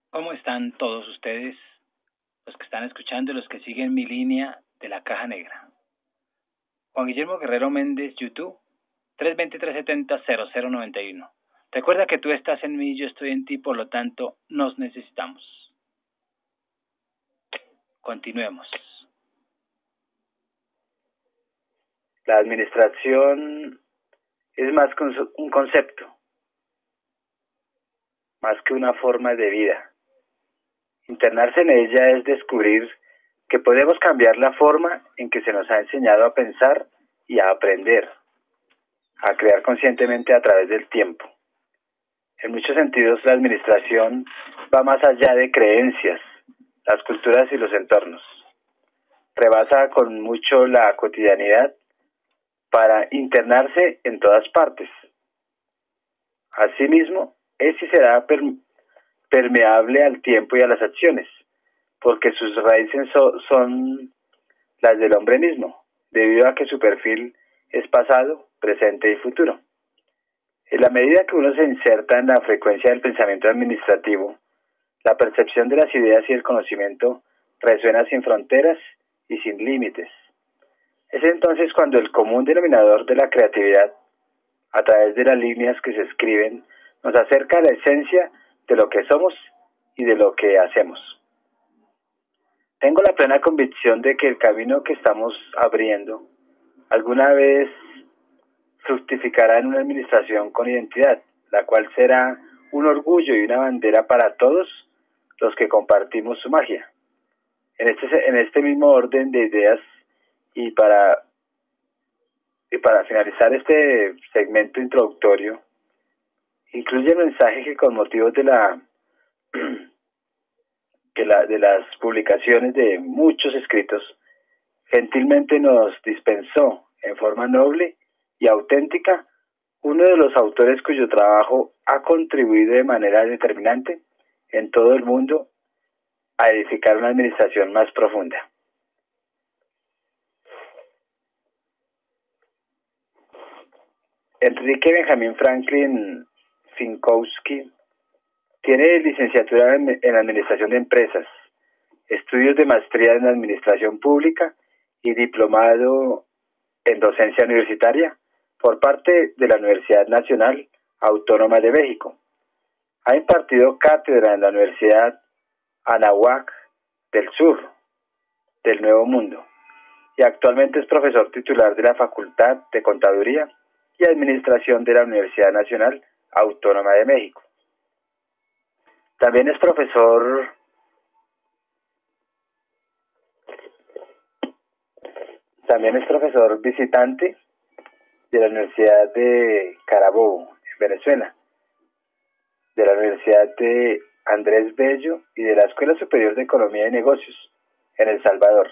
¿Cómo están todos ustedes, los que están escuchando y los que siguen mi línea de la caja negra? Juan Guillermo Guerrero Méndez, YouTube, 320-370-0091. Recuerda que tú estás en mí y yo estoy en ti, por lo tanto, nos necesitamos. Continuemos. La administración es más que un concepto, más que una forma de vida. Internarse en ella es descubrir que podemos cambiar la forma en que se nos ha enseñado a pensar y a aprender, a crear conscientemente a través del tiempo. En muchos sentidos, la administración va más allá de creencias, las culturas y los entornos. Rebasa con mucho la cotidianidad para internarse en todas partes. Asimismo, es y será permeable al tiempo y a las acciones, porque sus raíces son las del hombre mismo, debido a que su perfil es pasado, presente y futuro. En la medida que uno se inserta en la frecuencia del pensamiento administrativo, la percepción de las ideas y el conocimiento resuena sin fronteras y sin límites. Es entonces cuando el común denominador de la creatividad, a través de las líneas que se escriben, nos acerca a la esencia de lo que somos y de lo que hacemos. Tengo la plena convicción de que el camino que estamos abriendo alguna vez fructificará en una administración con identidad, la cual será un orgullo y una bandera para todos los que compartimos su magia. En este mismo orden de ideas y para finalizar este segmento introductorio, incluye el mensaje que con motivo de de las publicaciones de muchos escritos, gentilmente nos dispensó en forma noble y auténtica uno de los autores cuyo trabajo ha contribuido de manera determinante en todo el mundo a edificar una administración más profunda. Enrique Benjamin Franklin Finkowski tiene licenciatura en Administración de Empresas, estudios de maestría en Administración Pública y diplomado en Docencia Universitaria por parte de la Universidad Nacional Autónoma de México. Ha impartido cátedra en la Universidad Anáhuac del Sur del Nuevo Mundo y actualmente es profesor titular de la Facultad de Contaduría y Administración de la Universidad Nacional Autónoma de México. También es profesor visitante de la Universidad de Carabobo, en Venezuela, de la Universidad de Andrés Bello y de la Escuela Superior de Economía y Negocios, en El Salvador.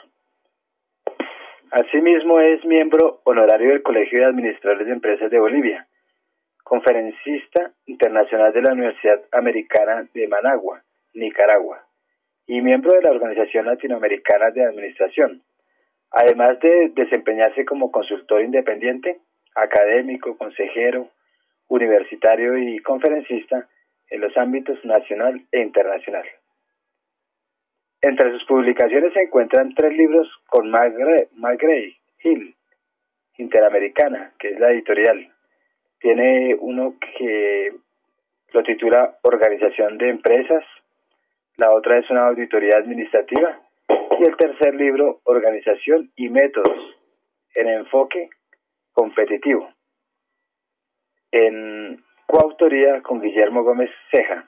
Asimismo, es miembro honorario del Colegio de Administradores de Empresas de Bolivia, conferencista internacional de la Universidad Americana de Managua, Nicaragua, y miembro de la Organización Latinoamericana de Administración, además de desempeñarse como consultor independiente, académico, consejero, universitario y conferencista en los ámbitos nacional e internacional. Entre sus publicaciones se encuentran 3 libros con McGraw-Hill Interamericana, que es la editorial. Tiene uno que lo titula Organización de Empresas, la otra es una auditoría administrativa y el tercer libro, Organización y Métodos en Enfoque Competitivo, en coautoría con Guillermo Gómez Ceja.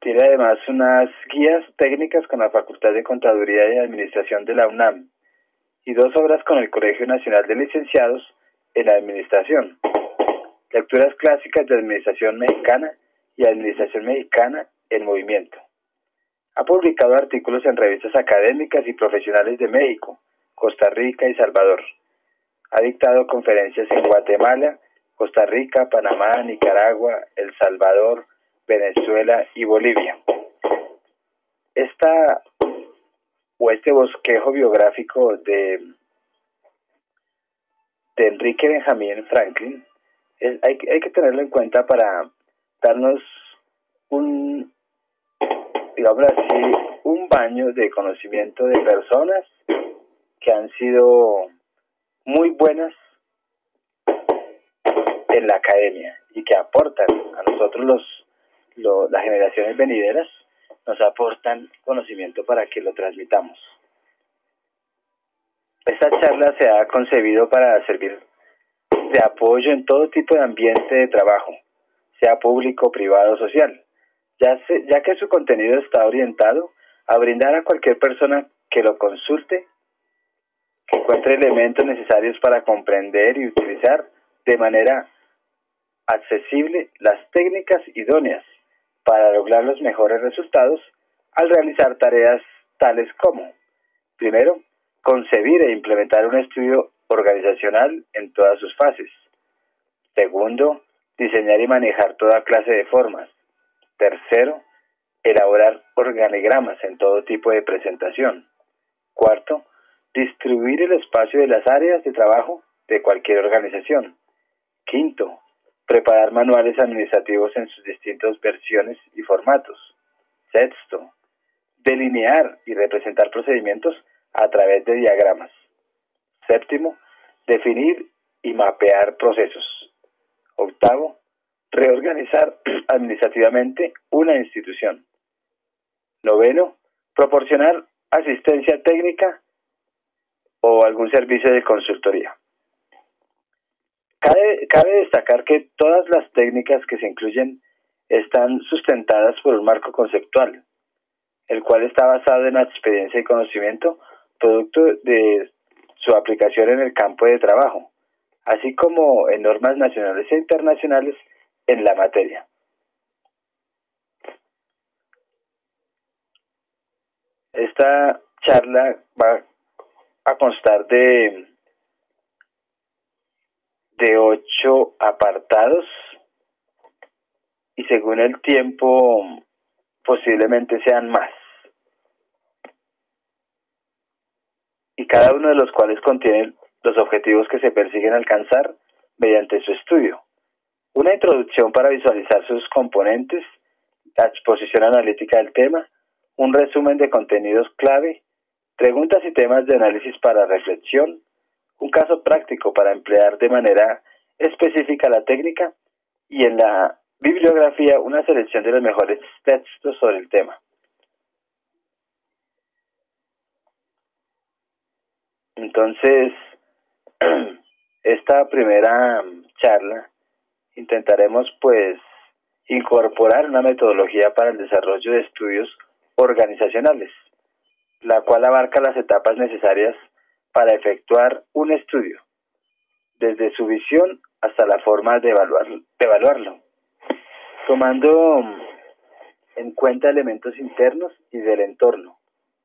Tiene además unas guías técnicas con la Facultad de Contaduría y Administración de la UNAM y 2 obras con el Colegio Nacional de Licenciados en Administración, lecturas clásicas de Administración Mexicana y Administración Mexicana en Movimiento. Ha publicado artículos en revistas académicas y profesionales de México, Costa Rica y Salvador. Ha dictado conferencias en Guatemala, Costa Rica, Panamá, Nicaragua, El Salvador, Venezuela y Bolivia. Este bosquejo biográfico de Enrique Benjamin Franklin Hay que tenerlo en cuenta para darnos digamos así, un baño de conocimiento de personas que han sido muy buenas en la academia y que aportan a nosotros las generaciones venideras, nos aportan conocimiento para que lo transmitamos. Esta charla se ha concebido para servir de apoyo en todo tipo de ambiente de trabajo, sea público, privado, social, ya que su contenido está orientado a brindar a cualquier persona que lo consulte, que encuentre elementos necesarios para comprender y utilizar de manera accesible las técnicas idóneas para lograr los mejores resultados al realizar tareas tales como, primero, concebir e implementar un estudio organizacional en todas sus fases. Segundo, diseñar y manejar toda clase de formas. Tercero, elaborar organigramas en todo tipo de presentación. Cuarto, distribuir el espacio de las áreas de trabajo de cualquier organización. Quinto, preparar manuales administrativos en sus distintas versiones y formatos. Sexto, delinear y representar procedimientos a través de diagramas. Séptimo, definir y mapear procesos. Octavo, reorganizar administrativamente una institución. Noveno, proporcionar asistencia técnica o algún servicio de consultoría. Cabe destacar que todas las técnicas que se incluyen están sustentadas por un marco conceptual, el cual está basado en la experiencia y conocimiento producto de su aplicación en el campo de trabajo, así como en normas nacionales e internacionales en la materia. Esta charla va a constar de 8 apartados y según el tiempo posiblemente sean más. Y cada uno de los cuales contiene los objetivos que se persiguen alcanzar mediante su estudio. Una introducción para visualizar sus componentes, la exposición analítica del tema, un resumen de contenidos clave, preguntas y temas de análisis para reflexión, un caso práctico para emplear de manera específica la técnica y en la bibliografía una selección de los mejores textos sobre el tema. Entonces, esta primera charla intentaremos pues incorporar una metodología para el desarrollo de estudios organizacionales, la cual abarca las etapas necesarias para efectuar un estudio, desde su visión hasta la forma de evaluarlo, tomando en cuenta elementos internos y del entorno,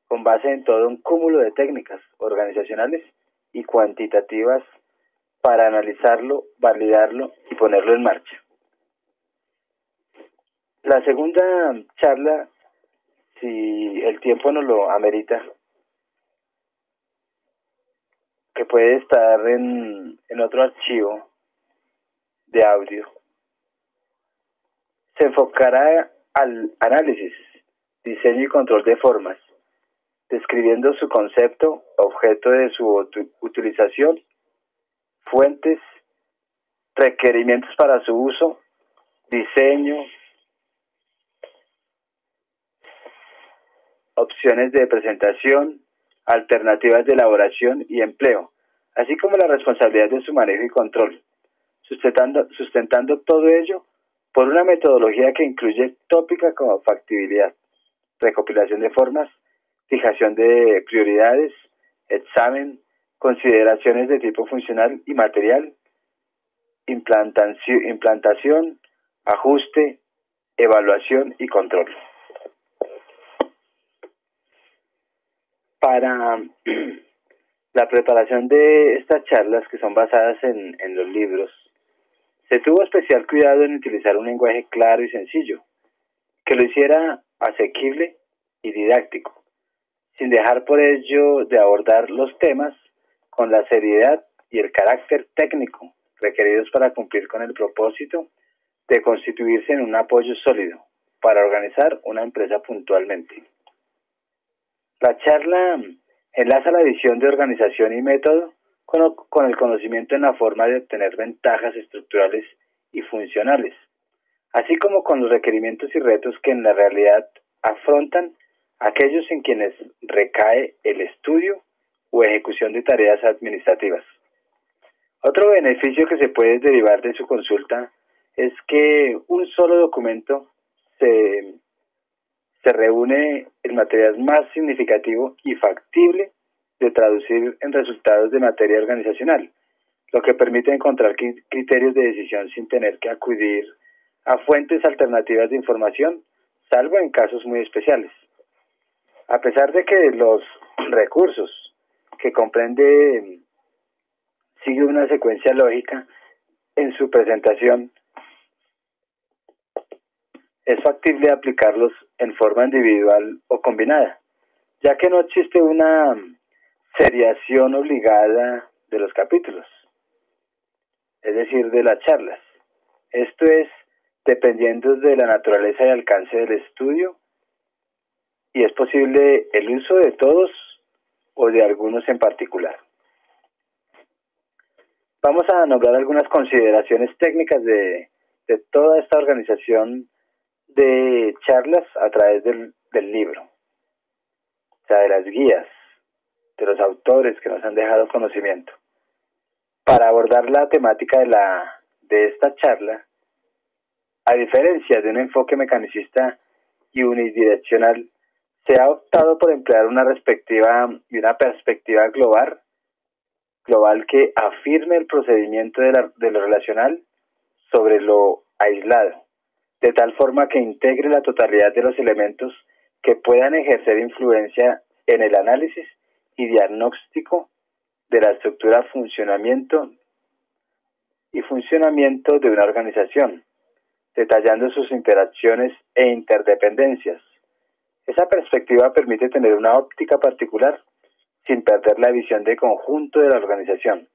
con base en todo un cúmulo de técnicas organizacionales y cuantitativas para analizarlo, validarlo y ponerlo en marcha. La segunda charla, si el tiempo nos lo amerita, que puede estar en otro archivo de audio, se enfocará al análisis, diseño y control de formas, describiendo su concepto, objeto de su utilización, fuentes, requerimientos para su uso, diseño, opciones de presentación, alternativas de elaboración y empleo, así como la responsabilidad de su manejo y control, sustentando todo ello por una metodología que incluye tópica como factibilidad, recopilación de formas, fijación de prioridades, examen, consideraciones de tipo funcional y material, implantación, ajuste, evaluación y control. Para la preparación de estas charlas, que son basadas en los libros, se tuvo especial cuidado en utilizar un lenguaje claro y sencillo, que lo hiciera asequible y didáctico, sin dejar por ello de abordar los temas con la seriedad y el carácter técnico requeridos para cumplir con el propósito de constituirse en un apoyo sólido para organizar una empresa puntualmente. La charla enlaza la visión de organización y método con el conocimiento en la forma de obtener ventajas estructurales y funcionales, así como con los requerimientos y retos que en la realidad afrontan aquellos en quienes recae el estudio o ejecución de tareas administrativas. Otro beneficio que se puede derivar de su consulta es que un solo documento se reúne el material más significativo y factible de traducir en resultados de materia organizacional, lo que permite encontrar criterios de decisión sin tener que acudir a fuentes alternativas de información, salvo en casos muy especiales. A pesar de que los recursos que comprende sigue una secuencia lógica en su presentación, es factible aplicarlos en forma individual o combinada, ya que no existe una seriación obligada de los capítulos, es decir, de las charlas. Esto es, dependiendo de la naturaleza y alcance del estudio, y es posible el uso de todos o de algunos en particular. Vamos a nombrar algunas consideraciones técnicas de toda esta organización de charlas a través del libro, o sea, de las guías, de los autores que nos han dejado conocimiento. Para abordar la temática de esta charla, a diferencia de un enfoque mecanicista y unidireccional, se ha optado por emplear una perspectiva global que afirme el procedimiento de lo relacional sobre lo aislado, de tal forma que integre la totalidad de los elementos que puedan ejercer influencia en el análisis y diagnóstico de la estructura, funcionamiento de una organización, detallando sus interacciones e interdependencias. Esa perspectiva permite tener una óptica particular sin perder la visión de conjunto de la organización.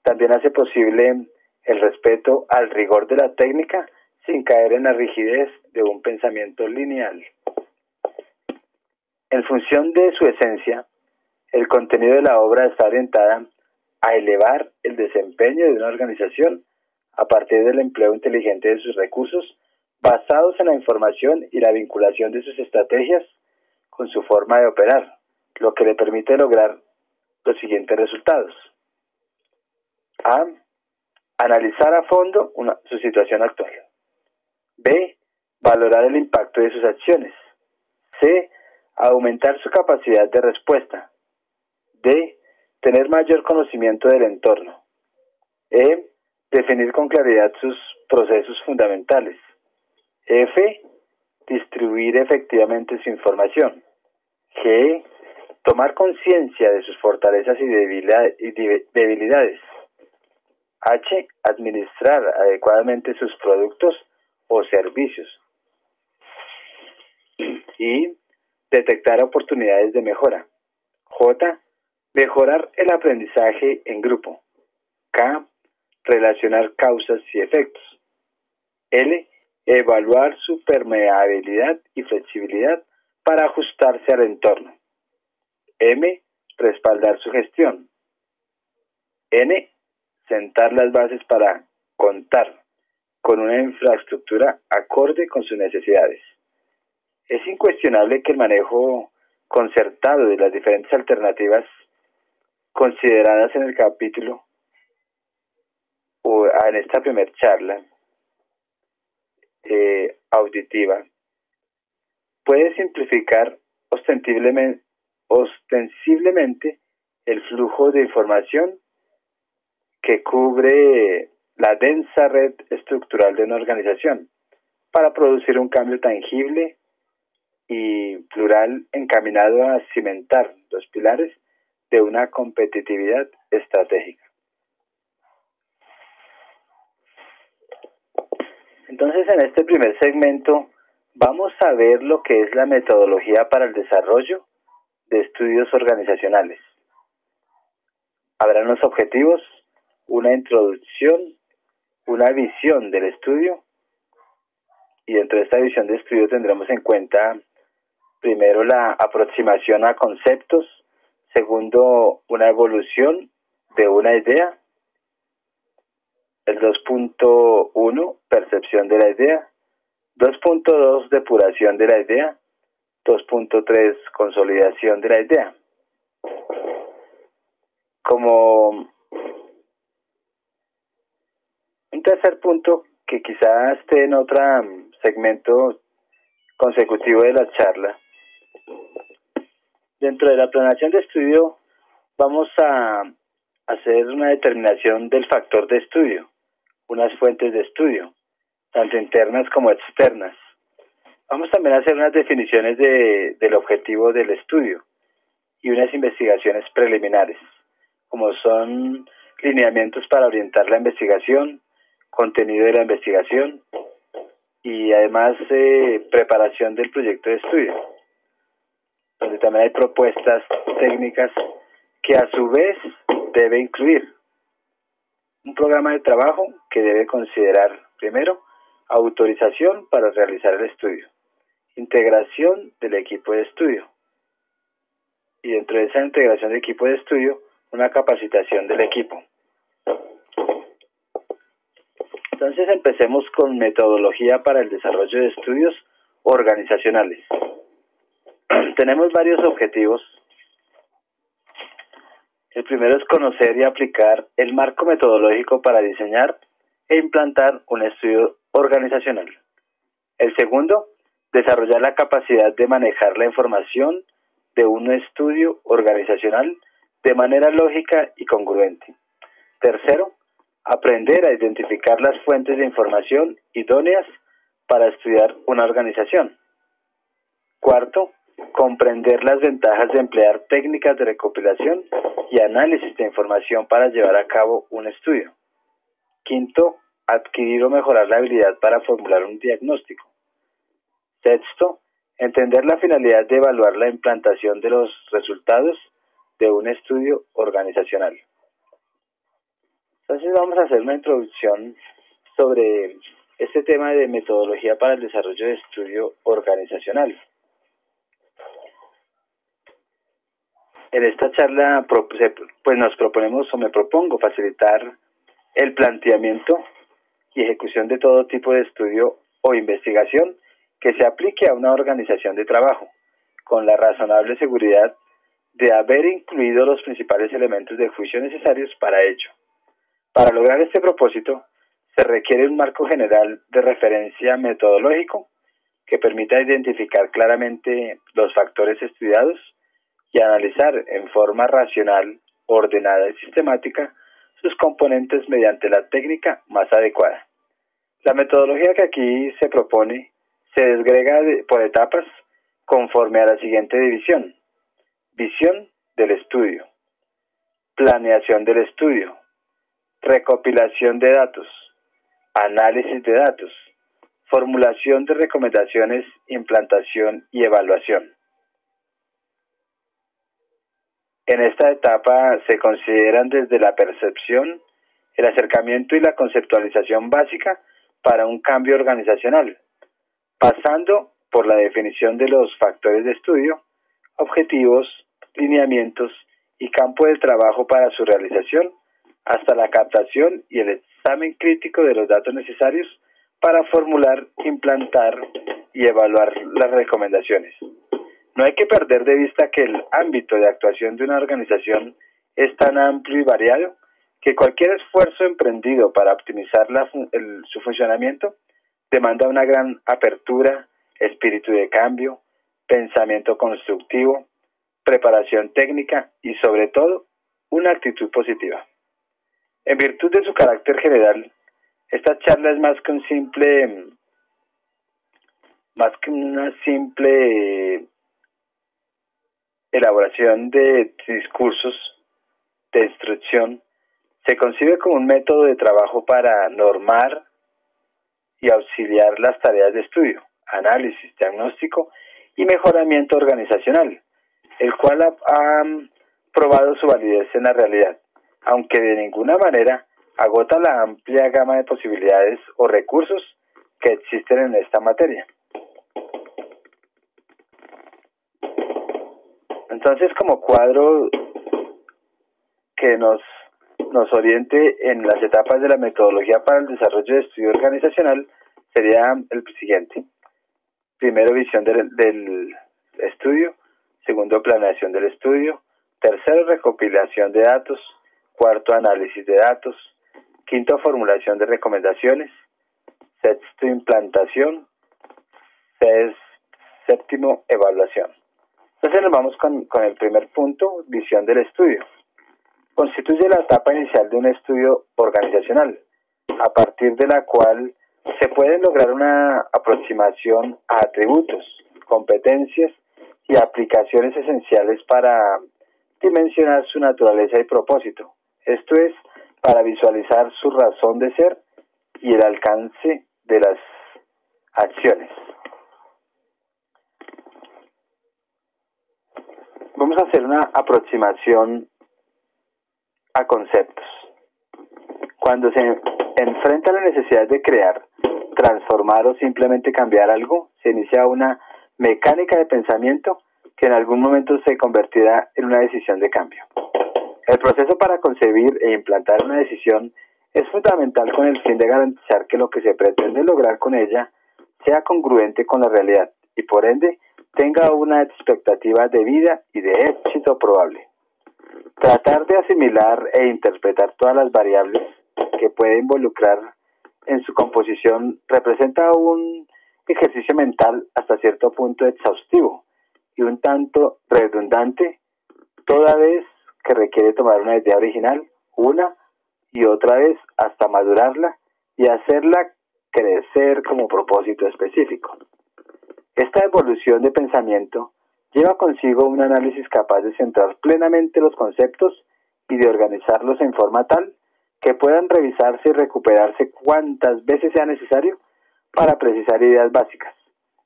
También hace posible el respeto al rigor de la técnica sin caer en la rigidez de un pensamiento lineal. En función de su esencia, el contenido de la obra está orientada a elevar el desempeño de una organización a partir del empleo inteligente de sus recursos, basados en la información y la vinculación de sus estrategias con su forma de operar, lo que le permite lograr los siguientes resultados. A. Analizar a fondo su situación actual. B. Valorar el impacto de sus acciones. C. Aumentar su capacidad de respuesta. D. Tener mayor conocimiento del entorno. E. Definir con claridad sus procesos fundamentales. F. Distribuir efectivamente su información. G. Tomar conciencia de sus fortalezas y debilidades. H. Administrar adecuadamente sus productos o servicios. Y detectar oportunidades de mejora. J. Mejorar el aprendizaje en grupo. K. Relacionar causas y efectos. L. Evaluar su permeabilidad y flexibilidad para ajustarse al entorno. M. Respaldar su gestión. N. Sentar las bases para contar con una infraestructura acorde con sus necesidades. Es incuestionable que el manejo concertado de las diferentes alternativas consideradas en el capítulo o en esta primera charla auditiva puede simplificar ostensiblemente el flujo de información que cubre la densa red estructural de una organización para producir un cambio tangible y plural encaminado a cimentar los pilares de una competitividad estratégica. Entonces, en este primer segmento vamos a ver lo que es la metodología para el desarrollo de estudios organizacionales. Habrá unos objetivos, una introducción, una visión del estudio, y dentro de esta visión de estudio tendremos en cuenta primero la aproximación a conceptos, segundo una evolución de una idea, el 2.1 percepción de la idea, 2.2 depuración de la idea, 2.3 consolidación de la idea. Como un tercer punto que quizás esté en otro segmento consecutivo de la charla, dentro de la planeación de estudio vamos a hacer una determinación del factor de estudio, unas fuentes de estudio, tanto internas como externas. Vamos también a hacer unas definiciones del objetivo del estudio y unas investigaciones preliminares, como son lineamientos para orientar la investigación, contenido de la investigación y además preparación del proyecto de estudio, donde también hay propuestas técnicas que a su vez debe incluir un programa de trabajo que debe considerar primero autorización para realizar el estudio, integración del equipo de estudio y dentro de esa integración del equipo de estudio una capacitación del equipo. Entonces empecemos con metodología para el desarrollo de estudios organizacionales. Tenemos varios objetivos. El primero es conocer y aplicar el marco metodológico para diseñar e implantar un estudio organizacional. El segundo, desarrollar la capacidad de manejar la información de un estudio organizacional de manera lógica y congruente. Tercero, aprender a identificar las fuentes de información idóneas para estudiar una organización. Cuarto, comprender las ventajas de emplear técnicas de recopilación y análisis de información para llevar a cabo un estudio. Quinto, adquirir o mejorar la habilidad para formular un diagnóstico. Sexto, entender la finalidad de evaluar la implantación de los resultados de un estudio organizacional. Entonces vamos a hacer una introducción sobre este tema de metodología para el desarrollo de estudio organizacional. En esta charla pues nos proponemos o me propongo facilitar el planteamiento y ejecución de todo tipo de estudio o investigación que se aplique a una organización de trabajo, con la razonable seguridad de haber incluido los principales elementos de juicio necesarios para ello. Para lograr este propósito, se requiere un marco general de referencia metodológico que permita identificar claramente los factores estudiados y analizar en forma racional, ordenada y sistemática sus componentes mediante la técnica más adecuada. La metodología que aquí se propone se desgrega por etapas conforme a la siguiente división: visión del estudio, planeación del estudio, recopilación de datos, análisis de datos, formulación de recomendaciones, implantación y evaluación. En esta etapa se consideran desde la percepción, el acercamiento y la conceptualización básica para un cambio organizacional, pasando por la definición de los factores de estudio, objetivos, lineamientos y campo de trabajo para su realización, hasta la captación y el examen crítico de los datos necesarios para formular, implantar y evaluar las recomendaciones. No hay que perder de vista que el ámbito de actuación de una organización es tan amplio y variado que cualquier esfuerzo emprendido para optimizar su funcionamiento demanda una gran apertura, espíritu de cambio, pensamiento constructivo, preparación técnica y sobre todo una actitud positiva. En virtud de su carácter general, esta charla es más que una simple elaboración de discursos de instrucción. Se concibe como un método de trabajo para normar y auxiliar las tareas de estudio, análisis, diagnóstico y mejoramiento organizacional, el cual ha probado su validez en la realidad, aunque de ninguna manera agota la amplia gama de posibilidades o recursos que existen en esta materia. Entonces, como cuadro que nos oriente en las etapas de la metodología para el desarrollo de estudio organizacional, sería el siguiente. Primero, visión del estudio. Segundo, planeación del estudio. Tercero, recopilación de datos. Cuarto, análisis de datos. Quinto, formulación de recomendaciones. Sexto, implantación. Séptimo, evaluación. Entonces nos vamos con el primer punto, visión del estudio. Constituye la etapa inicial de un estudio organizacional, a partir de la cual se puede lograr una aproximación a atributos, competencias y aplicaciones esenciales para dimensionar su naturaleza y propósito. Esto es, para visualizar su razón de ser y el alcance de las acciones. Vamos a hacer una aproximación a conceptos. Cuando se enfrenta a la necesidad de crear, transformar o simplemente cambiar algo, se inicia una mecánica de pensamiento que en algún momento se convertirá en una decisión de cambio. El proceso para concebir e implantar una decisión es fundamental con el fin de garantizar que lo que se pretende lograr con ella sea congruente con la realidad y por ende tenga una expectativa de vida y de éxito probable. Tratar de asimilar e interpretar todas las variables que puede involucrar en su composición representa un ejercicio mental hasta cierto punto exhaustivo y un tanto redundante, toda vez que requiere tomar una idea original una y otra vez hasta madurarla y hacerla crecer como propósito específico. Esta evolución de pensamiento lleva consigo un análisis capaz de centrar plenamente los conceptos y de organizarlos en forma tal que puedan revisarse y recuperarse cuantas veces sea necesario para precisar ideas básicas,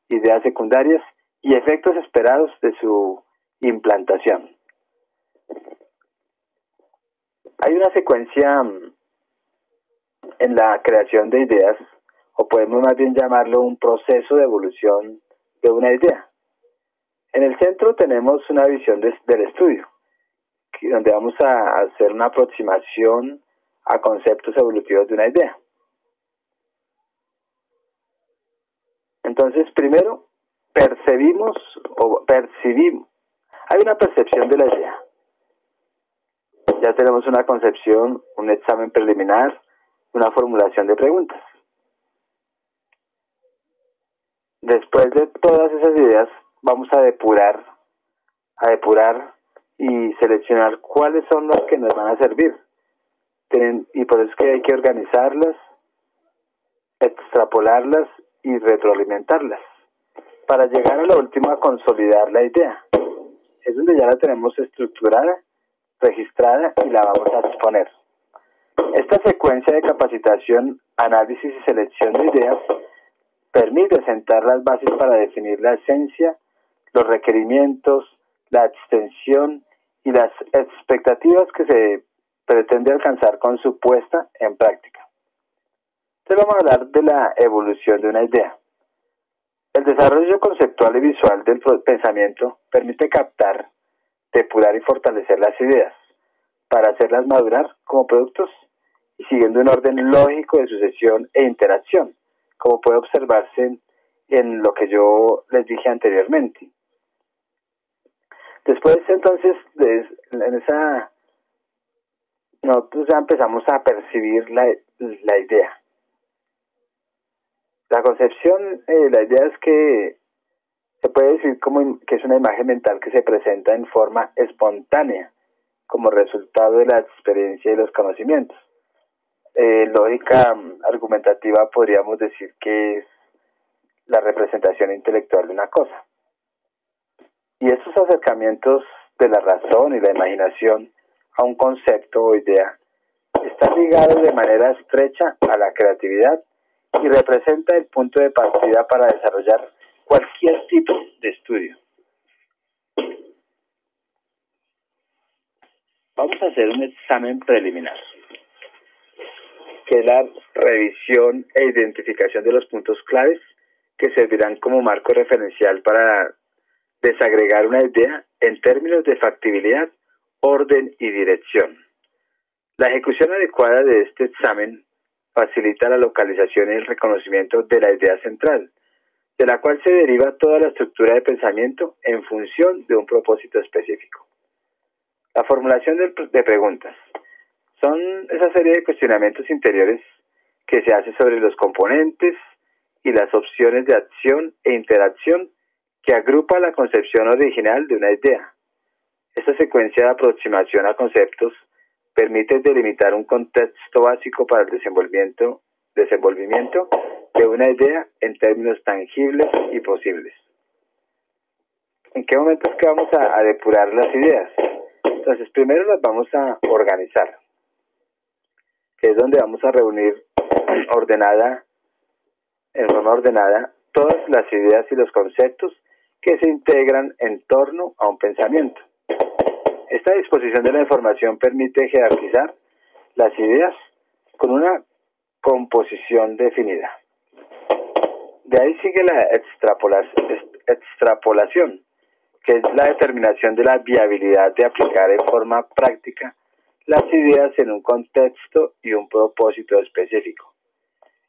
ideas secundarias y efectos esperados de su implantación. Hay una secuencia en la creación de ideas, o podemos más bien llamarlo un proceso de evolución de una idea. En el centro tenemos una visión del estudio, donde vamos a hacer una aproximación a conceptos evolutivos de una idea. Entonces, primero, percibimos. Hay una percepción de la idea. Ya tenemos una concepción, un examen preliminar, una formulación de preguntas. Después de todas esas ideas, vamos a depurar y seleccionar cuáles son las que nos van a servir. Y por eso es que hay que organizarlas, extrapolarlas y retroalimentarlas para llegar a la última a consolidar la idea. Es donde ya la tenemos estructurada, registrada y la vamos a exponer. Esta secuencia de capacitación, análisis y selección de ideas permite sentar las bases para definir la esencia, los requerimientos, la extensión y las expectativas que se pretende alcanzar con su puesta en práctica. Entonces vamos a hablar de la evolución de una idea. El desarrollo conceptual y visual del pensamiento permite captar, depurar y fortalecer las ideas para hacerlas madurar como productos y siguiendo un orden lógico de sucesión e interacción, como puede observarse en lo que yo les dije anteriormente. Después, entonces, nosotros ya empezamos a percibir la idea. La concepción, la idea es que se puede decir que es una imagen mental que se presenta en forma espontánea, como resultado de la experiencia y los conocimientos. Lógica argumentativa podríamos decir que es la representación intelectual de una cosa. Y estos acercamientos de la razón y la imaginación a un concepto o idea están ligados de manera estrecha a la creatividad y representa el punto de partida para desarrollar cualquier tipo de estudio. Vamos a hacer un examen preliminar. que es la revisión e identificación de los puntos claves que servirán como marco referencial para desagregar una idea en términos de factibilidad, orden y dirección. La ejecución adecuada de este examen facilita la localización y el reconocimiento de la idea central, de la cual se deriva toda la estructura de pensamiento en función de un propósito específico. La formulación de preguntas son esa serie de cuestionamientos interiores que se hace sobre los componentes y las opciones de acción e interacción que agrupa la concepción original de una idea. Esta secuencia de aproximación a conceptos permite delimitar un contexto básico para el desenvolvimiento de una idea en términos tangibles y posibles. ¿En qué momento es que vamos a depurar las ideas? Entonces, primero las vamos a organizar, que es donde vamos a reunir en forma ordenada, todas las ideas y los conceptos que se integran en torno a un pensamiento. Esta disposición de la información permite jerarquizar las ideas con una composición definida. De ahí sigue la extrapolación, que es la determinación de la viabilidad de aplicar en forma práctica las ideas en un contexto y un propósito específico.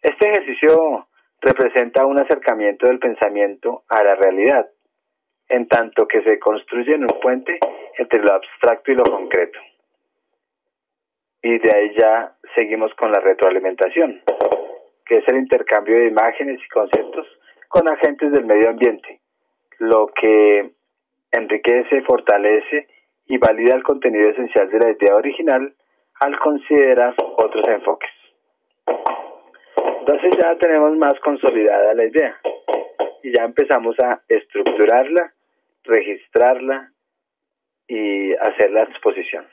Este ejercicio representa un acercamiento del pensamiento a la realidad, en tanto que se construye en un puente entre lo abstracto y lo concreto. Y de ahí ya seguimos con la retroalimentación, que es el intercambio de imágenes y conceptos con agentes del medio ambiente, lo que enriquece, fortalece y valida el contenido esencial de la idea original al considerar otros enfoques. Entonces ya tenemos más consolidada la idea y ya empezamos a estructurarla, registrarla y hacer la exposición.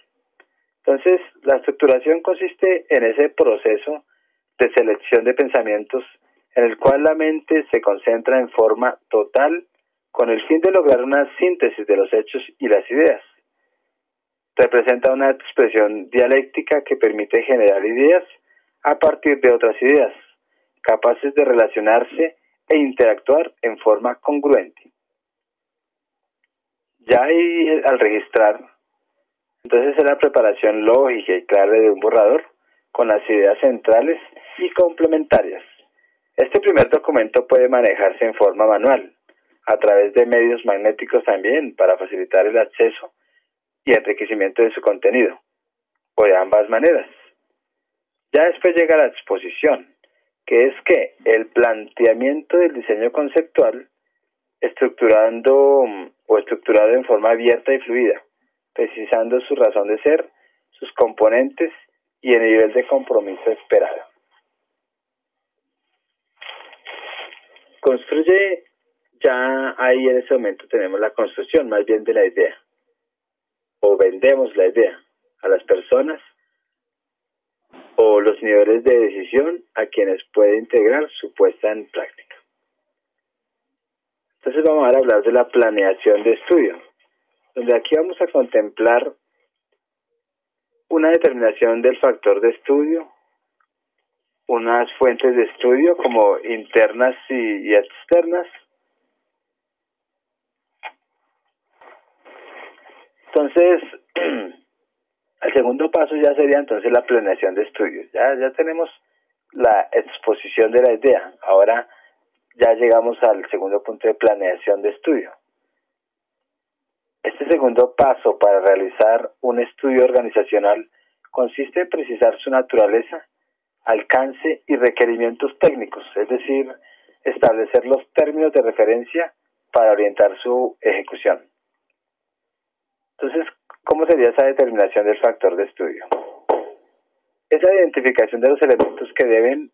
Entonces, la estructuración consiste en ese proceso de selección de pensamientos en el cual la mente se concentra en forma total con el fin de lograr una síntesis de los hechos y las ideas. Representa una expresión dialéctica que permite generar ideas a partir de otras ideas, capaces de relacionarse e interactuar en forma congruente. Ya ahí, al registrar, entonces es la preparación lógica y clara de un borrador con las ideas centrales y complementarias. Este primer documento puede manejarse en forma manual, a través de medios magnéticos también, para facilitar el acceso y enriquecimiento de su contenido, o de ambas maneras. Ya después llega la exposición, que es que el planteamiento del diseño conceptual estructurado en forma abierta y fluida, precisando su razón de ser, sus componentes y el nivel de compromiso esperado. Construye, ya ahí en ese momento tenemos la construcción más bien de la idea, o vendemos la idea a las personas o los niveles de decisión a quienes puede integrar su puesta en práctica. Entonces vamos a hablar de la planeación de estudio, donde aquí vamos a contemplar una determinación del factor de estudio, unas fuentes de estudio como internas y externas. Entonces, el segundo paso ya sería entonces la planeación de estudios. Ya tenemos la exposición de la idea. Ahora ya llegamos al segundo punto de planeación de estudio. Este segundo paso para realizar un estudio organizacional consiste en precisar su naturaleza, alcance y requerimientos técnicos, es decir, establecer los términos de referencia para orientar su ejecución. Entonces, ¿cómo sería esa determinación del factor de estudio? Es la identificación de los elementos que deben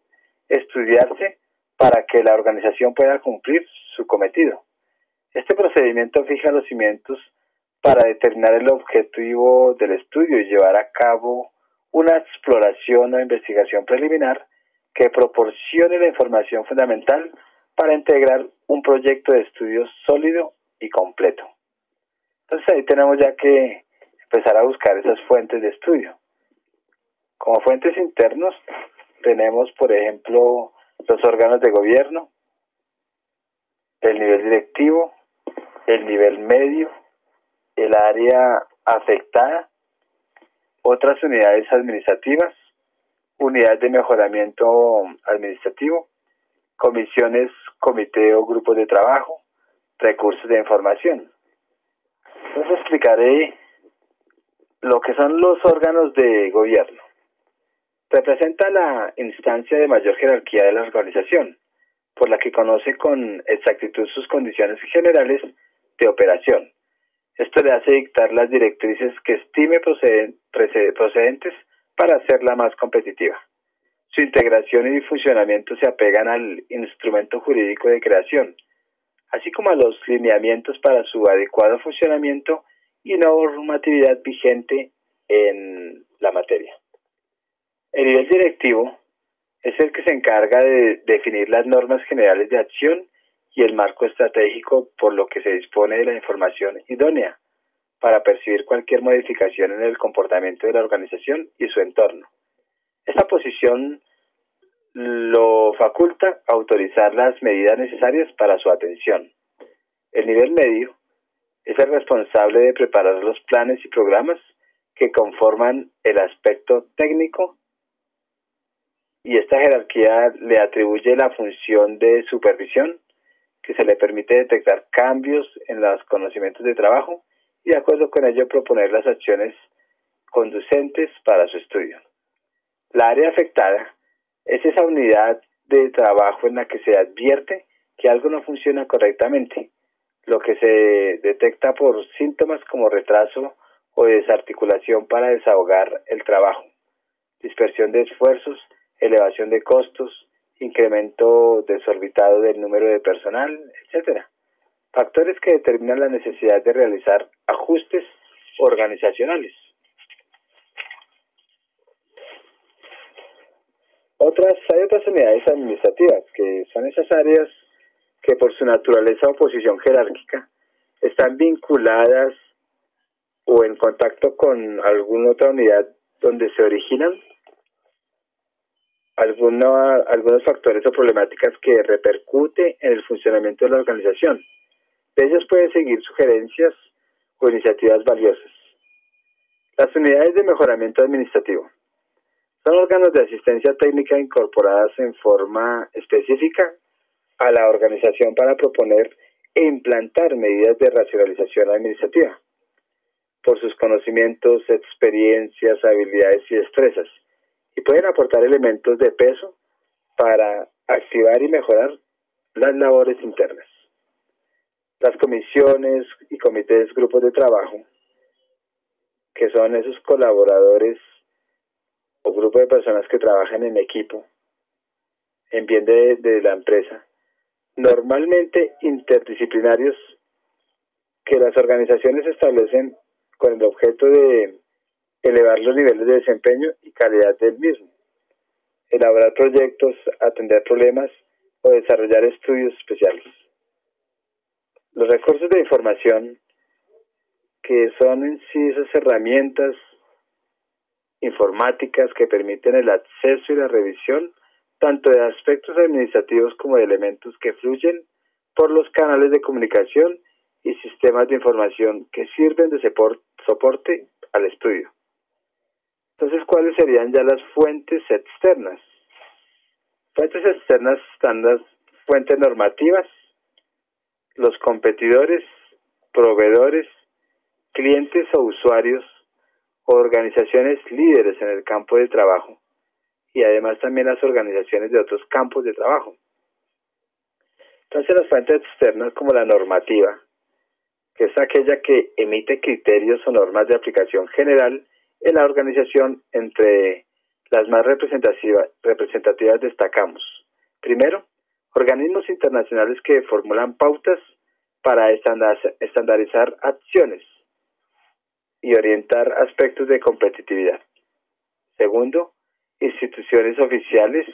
estudiarse para que la organización pueda cumplir su cometido. Este procedimiento fija los cimientos para determinar el objetivo del estudio y llevar a cabo una exploración o investigación preliminar que proporcione la información fundamental para integrar un proyecto de estudio sólido y completo. Entonces ahí tenemos ya que empezar a buscar esas fuentes de estudio. Como fuentes internos, tenemos, por ejemplo, los órganos de gobierno, el nivel directivo, el nivel medio, el área afectada, otras unidades administrativas, unidades de mejoramiento administrativo, comisiones, comité o grupos de trabajo, recursos de información. Entonces explicaré lo que son los órganos de gobierno. Representa la instancia de mayor jerarquía de la organización, por la que conoce con exactitud sus condiciones generales de operación. Esto le hace dictar las directrices que estime procedentes para hacerla más competitiva. Su integración y funcionamiento se apegan al instrumento jurídico de creación, así como a los lineamientos para su adecuado funcionamiento y normatividad vigente en la materia. El nivel directivo es el que se encarga de definir las normas generales de acción y el marco estratégico por lo que se dispone de la información idónea para percibir cualquier modificación en el comportamiento de la organización y su entorno. Esta posición lo faculta autorizar las medidas necesarias para su atención. El nivel medio es el responsable de preparar los planes y programas que conforman el aspecto técnico, y esta jerarquía le atribuye la función de supervisión, que se le permite detectar cambios en los conocimientos de trabajo y de acuerdo con ello proponer las acciones conducentes para su estudio. La área afectada es esa unidad de trabajo en la que se advierte que algo no funciona correctamente, lo que se detecta por síntomas como retraso o desarticulación para desahogar el trabajo, dispersión de esfuerzos, elevación de costos, incremento desorbitado del número de personal, etc. Factores que determinan la necesidad de realizar ajustes organizacionales. Hay otras unidades administrativas, que son esas áreas que por su naturaleza o posición jerárquica están vinculadas o en contacto con alguna otra unidad donde se originan algunos factores o problemáticas que repercute en el funcionamiento de la organización. De ellos pueden seguir sugerencias o iniciativas valiosas. Las unidades de mejoramiento administrativo son órganos de asistencia técnica incorporadas en forma específica a la organización para proponer e implantar medidas de racionalización administrativa por sus conocimientos, experiencias, habilidades y destrezas, y pueden aportar elementos de peso para activar y mejorar las labores internas. Las comisiones y comités, grupos de trabajo, que son esos colaboradores o grupos de personas que trabajan en equipo en bien de la empresa, normalmente interdisciplinarios, que las organizaciones establecen con el objeto de elevar los niveles de desempeño y calidad del mismo, elaborar proyectos, atender problemas o desarrollar estudios especiales. Los recursos de información, que son en sí esas herramientas informáticas que permiten el acceso y la revisión tanto de aspectos administrativos como de elementos que fluyen por los canales de comunicación y sistemas de información que sirven de soporte al estudio. Entonces, ¿cuáles serían ya las fuentes externas? Fuentes externas están las fuentes normativas, los competidores, proveedores, clientes o usuarios, o organizaciones líderes en el campo de trabajo, y además también las organizaciones de otros campos de trabajo. Entonces, las fuentes externas, como la normativa, que es aquella que emite criterios o normas de aplicación general en la organización. Entre las más representativas destacamos: primero, organismos internacionales que formulan pautas para estandarizar acciones y orientar aspectos de competitividad. Segundo, instituciones oficiales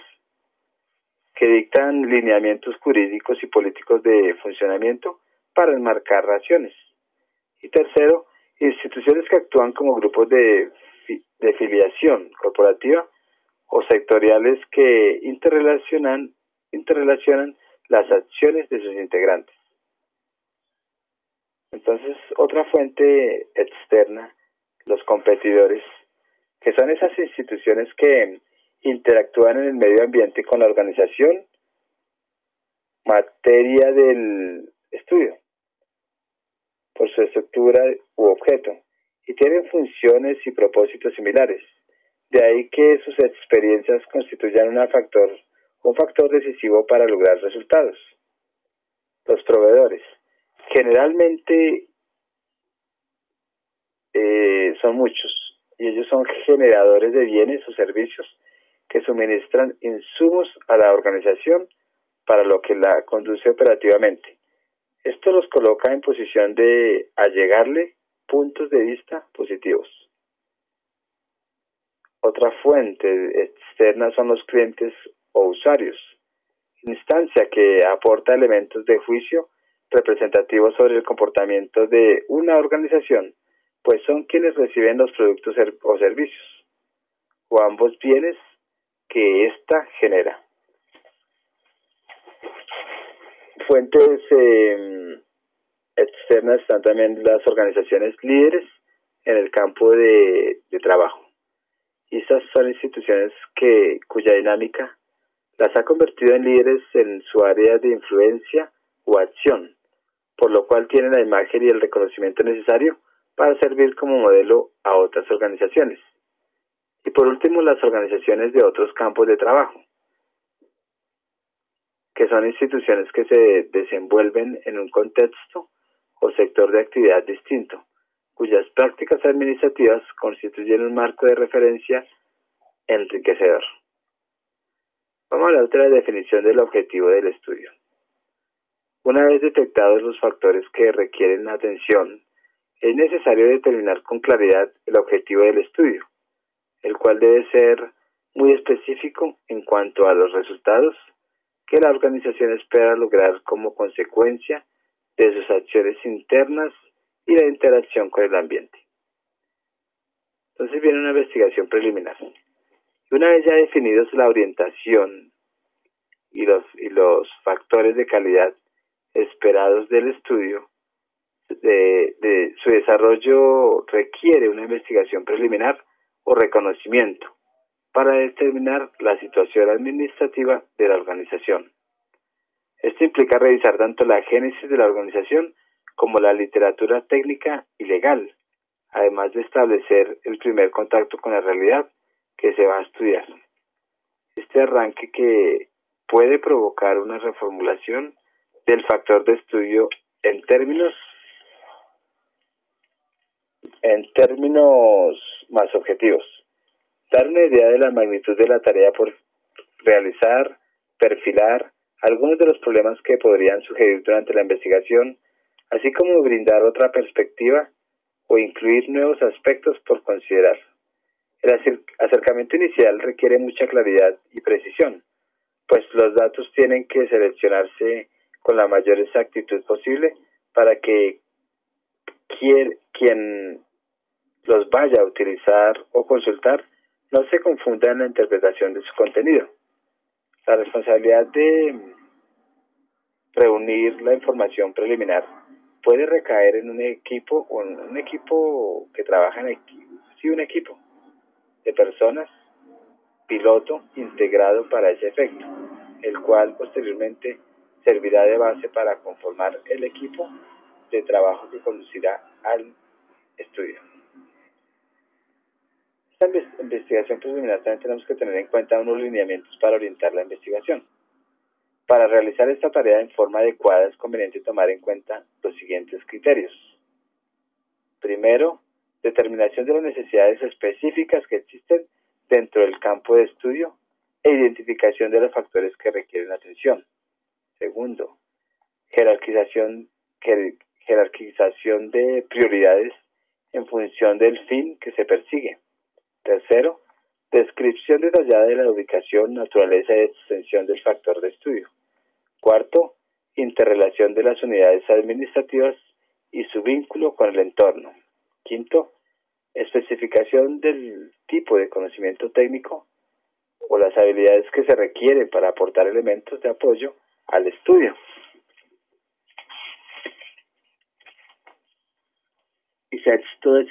que dictan lineamientos jurídicos y políticos de funcionamiento para enmarcar acciones. Y tercero, instituciones que actúan como grupos de filiación corporativa o sectoriales que interrelacionan las acciones de sus integrantes. Entonces, otra fuente externa, los competidores, que son esas instituciones que interactúan en el medio ambiente con la organización, materia del estudio, por su estructura u objeto, y tienen funciones y propósitos similares. De ahí que sus experiencias constituyan un factor decisivo para lograr resultados. Los proveedores. Generalmente son muchos, y ellos son generadores de bienes o servicios que suministran insumos a la organización para lo que la conduce operativamente. Esto los coloca en posición de allegarle puntos de vista positivos. Otra fuente externa son los clientes o usuarios, instancia que aporta elementos de juicio representativos sobre el comportamiento de una organización, pues son quienes reciben los productos o servicios, o ambos bienes que ésta genera. Fuentes externas están también las organizaciones líderes en el campo de trabajo. Y estas son instituciones cuya dinámica las ha convertido en líderes en su área de influencia o acción, por lo cual tienen la imagen y el reconocimiento necesario para servir como modelo a otras organizaciones. Y por último, las organizaciones de otros campos de trabajo, que son instituciones que se desenvuelven en un contexto o sector de actividad distinto, cuyas prácticas administrativas constituyen un marco de referencia enriquecedor. Vamos a hablar de la definición del objetivo del estudio. Una vez detectados los factores que requieren atención, es necesario determinar con claridad el objetivo del estudio, el cual debe ser muy específico en cuanto a los resultados que la organización espera lograr como consecuencia de sus acciones internas y la interacción con el ambiente. Entonces viene una investigación preliminar. Y una vez ya definidos la orientación y los factores de calidad esperados del estudio, de su desarrollo requiere una investigación preliminar o reconocimiento para determinar la situación administrativa de la organización. Esto implica revisar tanto la génesis de la organización como la literatura técnica y legal, además de establecer el primer contacto con la realidad que se va a estudiar. Este arranque que puede provocar una reformulación del factor de estudio en términos más objetivos. Dar una idea de la magnitud de la tarea por realizar, perfilar algunos de los problemas que podrían sugerir durante la investigación, así como brindar otra perspectiva o incluir nuevos aspectos por considerar. El acercamiento inicial requiere mucha claridad y precisión, pues los datos tienen que seleccionarse con la mayor exactitud posible para que quien los vaya a utilizar o consultar no se confunda en la interpretación de su contenido. La responsabilidad de reunir la información preliminar puede recaer en un equipo que trabaja en un equipo de personas, piloto integrado para ese efecto, el cual posteriormente servirá de base para conformar el equipo de trabajo que conducirá al estudio. Esta investigación preliminar también tenemos que tener en cuenta unos lineamientos para orientar la investigación. Para realizar esta tarea en forma adecuada es conveniente tomar en cuenta los siguientes criterios. Primero, determinación de las necesidades específicas que existen dentro del campo de estudio e identificación de los factores que requieren atención. Segundo, jerarquización de prioridades en función del fin que se persigue. Tercero, descripción detallada de la ubicación, naturaleza y extensión del factor de estudio. Cuarto, interrelación de las unidades administrativas y su vínculo con el entorno. Quinto, especificación del tipo de conocimiento técnico o las habilidades que se requieren para aportar elementos de apoyo al estudio. Y esto es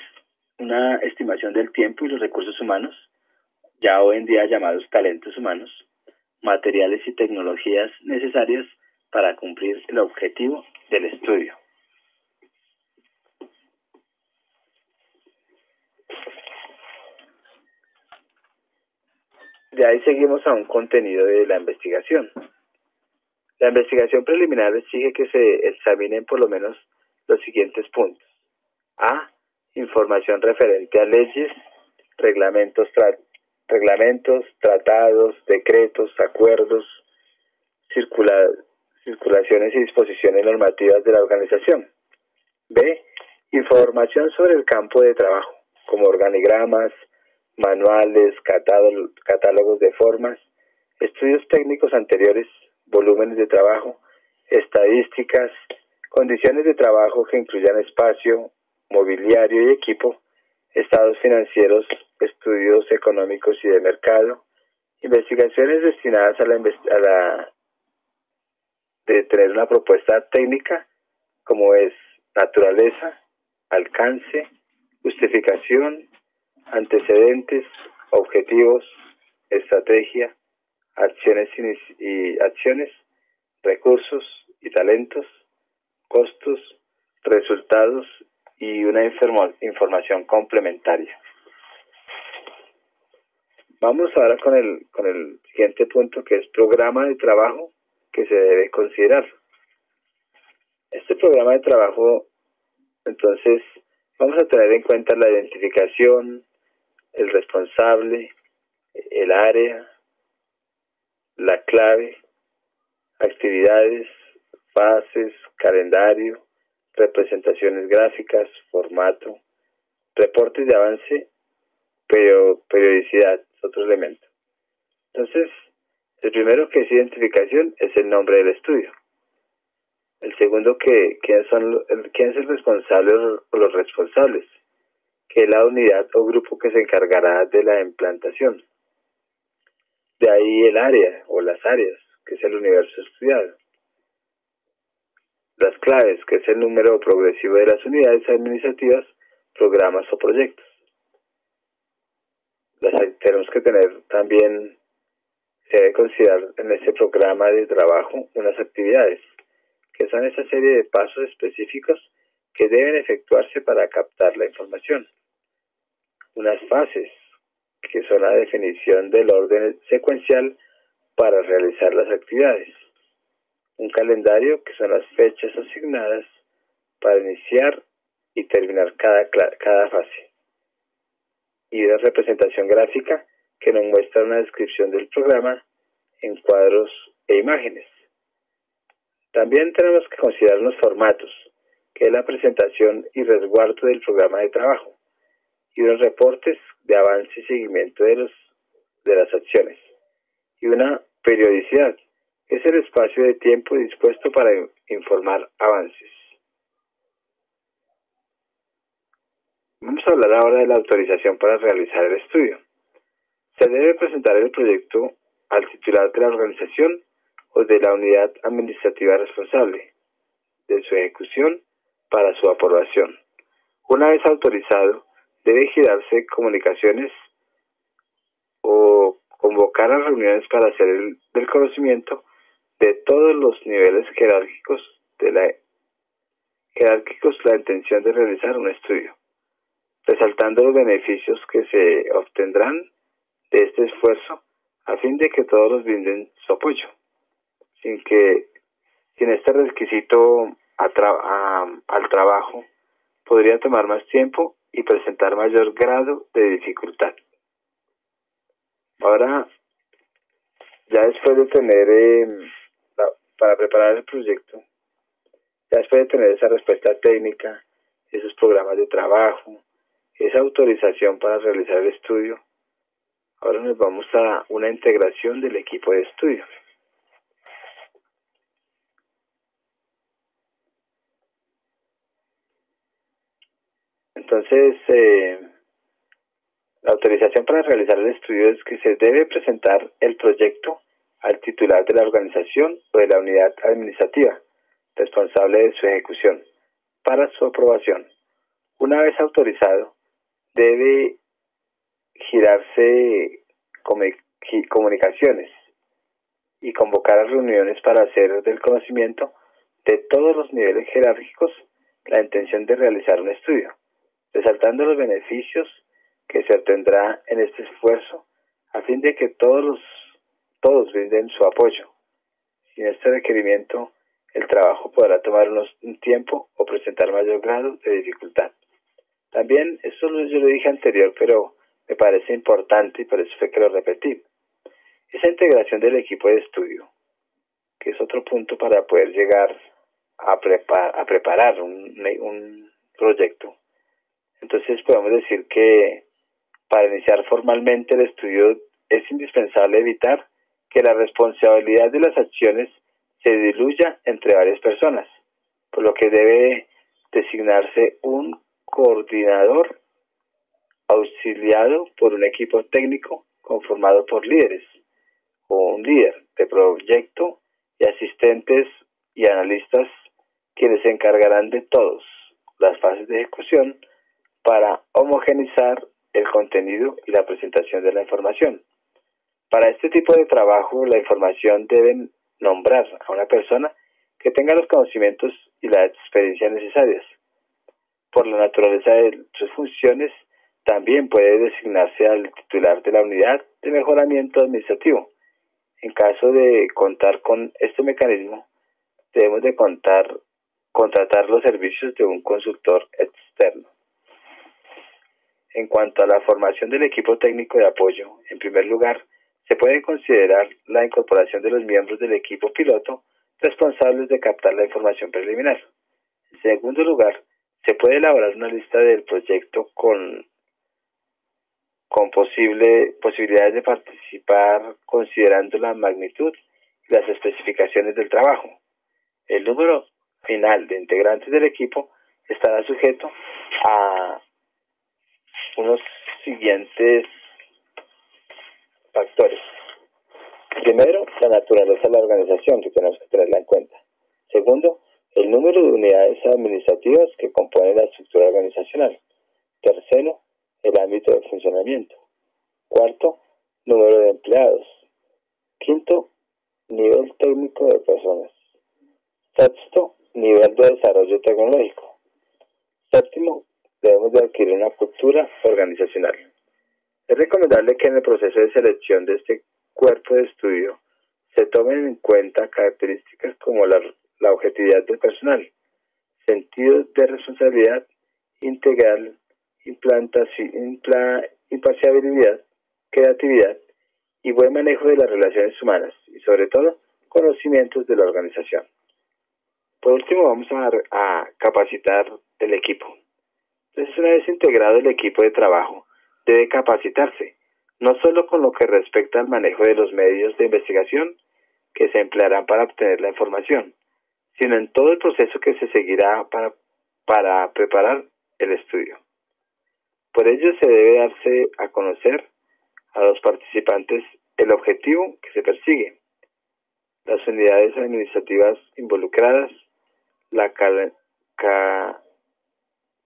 una estimación del tiempo y los recursos humanos, ya hoy en día llamados talentos humanos, materiales y tecnologías necesarias para cumplir el objetivo del estudio. De ahí seguimos a un contenido de la investigación. La investigación preliminar exige que se examinen por lo menos los siguientes puntos. A. Información referente a leyes, reglamentos, tratados, decretos, acuerdos, circulaciones y disposiciones normativas de la organización. B. Información sobre el campo de trabajo, como organigramas, manuales, catálogos de formas, estudios técnicos anteriores, volúmenes de trabajo, estadísticas, condiciones de trabajo que incluyan espacio, mobiliario y equipo, estados financieros, estudios económicos y de mercado, investigaciones destinadas de tener una propuesta técnica como es naturaleza, alcance, justificación, antecedentes, objetivos, estrategia, acciones, recursos y talentos, costos, resultados y una información complementaria. Vamos ahora con el siguiente punto, que es programa de trabajo que se debe considerar. Este programa de trabajo, entonces, vamos a tener en cuenta la identificación, el responsable, el área, la clave, actividades, fases, calendario, representaciones gráficas, formato, reportes de avance, periodicidad, es otro elemento. Entonces, el primero, que es identificación, es el nombre del estudio. El segundo, quién es el responsable o los responsables, que es la unidad o grupo que se encargará de la implantación. De ahí el área o las áreas, que es el universo estudiado. Las claves, que es el número progresivo de las unidades administrativas, programas o proyectos. Tenemos que tener también, se debe considerar en este programa de trabajo unas actividades, que son esa serie de pasos específicos que deben efectuarse para captar la información. Unas fases, que son la definición del orden secuencial para realizar las actividades. Un calendario, que son las fechas asignadas para iniciar y terminar cada fase. Y una representación gráfica que nos muestra una descripción del programa en cuadros e imágenes. También tenemos que considerar los formatos, que es la presentación y resguardo del programa de trabajo, y unos reportes de avance y seguimiento de las acciones, y una periodicidad, que es el espacio de tiempo dispuesto para informar avances. Vamos a hablar ahora de la autorización para realizar el estudio. Se debe presentar el proyecto al titular de la organización o de la unidad administrativa responsable de su ejecución para su aprobación. Una vez autorizado, debe girarse comunicaciones o convocar a reuniones para hacer del conocimiento de todos los niveles jerárquicos la intención de realizar un estudio, resaltando los beneficios que se obtendrán de este esfuerzo a fin de que todos brinden su apoyo. Sin este requisito al trabajo, podría tomar más tiempo y presentar mayor grado de dificultad. Ahora, ya después de tener, para preparar el proyecto, ya después de tener esa respuesta técnica, esos programas de trabajo, esa autorización para realizar el estudio, ahora nos vamos a una integración del equipo de estudio. Entonces, la autorización para realizar el estudio es que se debe presentar el proyecto al titular de la organización o de la unidad administrativa responsable de su ejecución para su aprobación. Una vez autorizado, debe girarse comunicaciones y convocar a reuniones para hacer del conocimiento de todos los niveles jerárquicos la intención de realizar un estudio, resaltando los beneficios que se obtendrá en este esfuerzo a fin de que todos brinden su apoyo. Sin este requerimiento, el trabajo podrá tomar un tiempo o presentar mayor grado de dificultad. También, esto yo lo dije anterior, pero me parece importante y por eso fue que lo repetí. Esa integración del equipo de estudio, que es otro punto para poder llegar a preparar un proyecto. Entonces podemos decir que para iniciar formalmente el estudio es indispensable evitar que la responsabilidad de las acciones se diluya entre varias personas, por lo que debe designarse un coordinador auxiliado por un equipo técnico conformado por líderes o un líder de proyecto y asistentes y analistas quienes se encargarán de todas las fases de ejecución para homogeneizar el contenido y la presentación de la información. Para este tipo de trabajo, la información debe nombrar a una persona que tenga los conocimientos y la experiencia necesarias. Por la naturaleza de sus funciones, también puede designarse al titular de la unidad de mejoramiento administrativo. En caso de contar con este mecanismo, debemos de contratar los servicios de un consultor externo. En cuanto a la formación del equipo técnico de apoyo, en primer lugar, se puede considerar la incorporación de los miembros del equipo piloto responsables de captar la información preliminar. En segundo lugar, se puede elaborar una lista del proyecto con posibilidades de participar considerando la magnitud y las especificaciones del trabajo. El número final de integrantes del equipo estará sujeto a unos siguientes factores. Primero, la naturaleza de la organización, que tenemos que tenerla en cuenta. Segundo, el número de unidades administrativas que componen la estructura organizacional. Tercero, el ámbito de funcionamiento. Cuarto, número de empleados. Quinto, nivel técnico de personas. Sexto, nivel de desarrollo tecnológico. Séptimo, debemos de adquirir una cultura organizacional. Es recomendable que en el proceso de selección de este cuerpo de estudio se tomen en cuenta características como la objetividad del personal, sentido de responsabilidad integral, imparcialidad, creatividad y buen manejo de las relaciones humanas y sobre todo conocimientos de la organización. Por último, vamos a capacitar el equipo. Entonces, una vez integrado el equipo de trabajo, debe capacitarse, no solo con lo que respecta al manejo de los medios de investigación que se emplearán para obtener la información, sino en todo el proceso que se seguirá para preparar el estudio. Por ello, se debe darse a conocer a los participantes el objetivo que se persigue, las unidades administrativas involucradas, la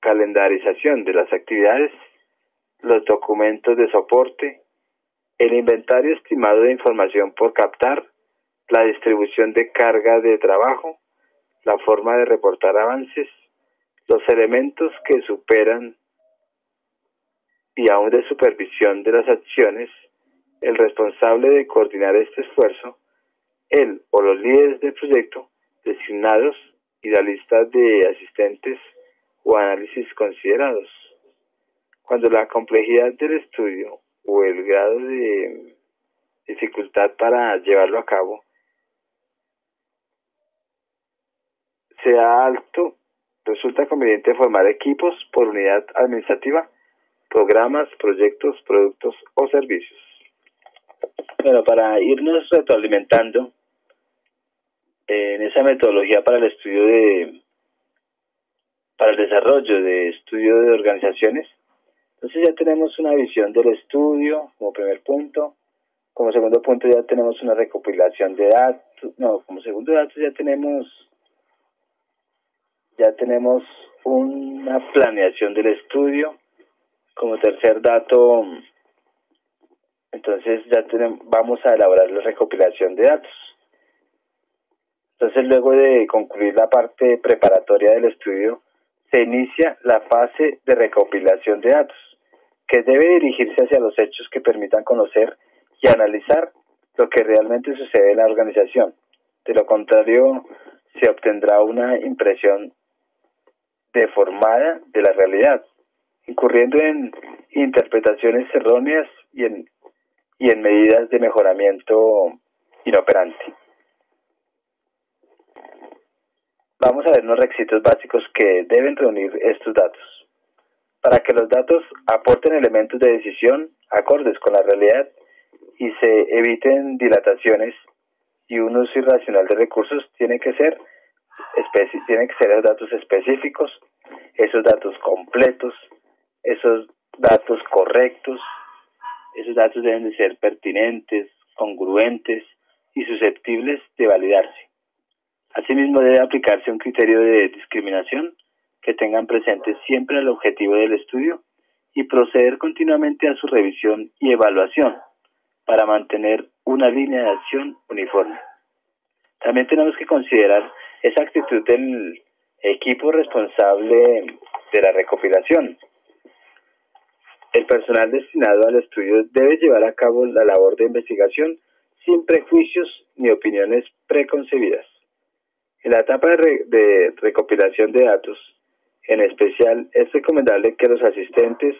calendarización de las actividades, los documentos de soporte, el inventario estimado de información por captar, la distribución de carga de trabajo, la forma de reportar avances, los elementos que superan y aún de supervisión de las acciones, el responsable de coordinar este esfuerzo, él o los líderes del proyecto designados y la lista de asistentes o análisis considerados. Cuando la complejidad del estudio o el grado de dificultad para llevarlo a cabo sea alto, resulta conveniente formar equipos por unidad administrativa, programas, proyectos, productos o servicios. Bueno, para irnos retroalimentando en esa metodología para el desarrollo de estudio de organizaciones, Entonces ya tenemos una visión del estudio como primer punto. Como segundo punto ya tenemos una recopilación de datos. No, como segundo dato ya tenemos una planeación del estudio. Como tercer dato, entonces vamos a elaborar la recopilación de datos. Entonces, luego de concluir la parte preparatoria del estudio, se inicia la fase de recopilación de datos, que debe dirigirse hacia los hechos que permitan conocer y analizar lo que realmente sucede en la organización. De lo contrario, se obtendrá una impresión deformada de la realidad, incurriendo en interpretaciones erróneas y en medidas de mejoramiento inoperante. Vamos a ver unos requisitos básicos que deben reunir estos datos. Para que los datos aporten elementos de decisión acordes con la realidad y se eviten dilataciones y un uso irracional de recursos, tienen que ser esos datos específicos, esos datos completos, esos datos correctos. Esos datos deben de ser pertinentes, congruentes y susceptibles de validarse. Asimismo, debe aplicarse un criterio de discriminación que tengan presente siempre el objetivo del estudio y proceder continuamente a su revisión y evaluación para mantener una línea de acción uniforme. También tenemos que considerar esa actitud del equipo responsable de la recopilación. El personal destinado al estudio debe llevar a cabo la labor de investigación sin prejuicios ni opiniones preconcebidas. En la etapa de recopilación de datos, en especial, es recomendable que los asistentes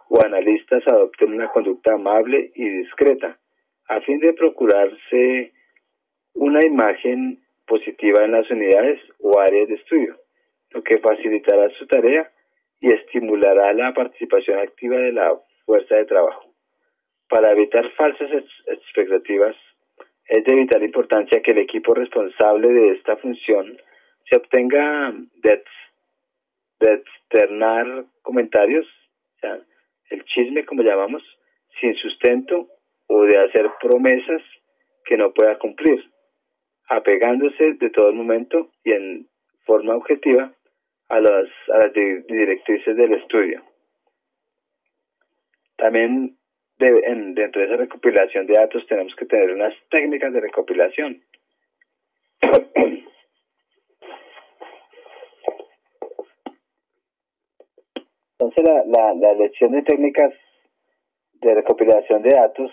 o analistas adopten una conducta amable y discreta, a fin de procurarse una imagen positiva en las unidades o áreas de estudio, lo que facilitará su tarea y estimulará la participación activa de la fuerza de trabajo. Para evitar falsas expectativas, es de vital importancia que el equipo responsable de esta función se obtenga de externar comentarios, o sea, el chisme como llamamos, sin sustento o de hacer promesas que no pueda cumplir, apegándose de todo momento y en forma objetiva a las directrices del estudio. También dentro de esa recopilación de datos tenemos que tener unas técnicas de recopilación. Entonces la elección de técnicas de recopilación de datos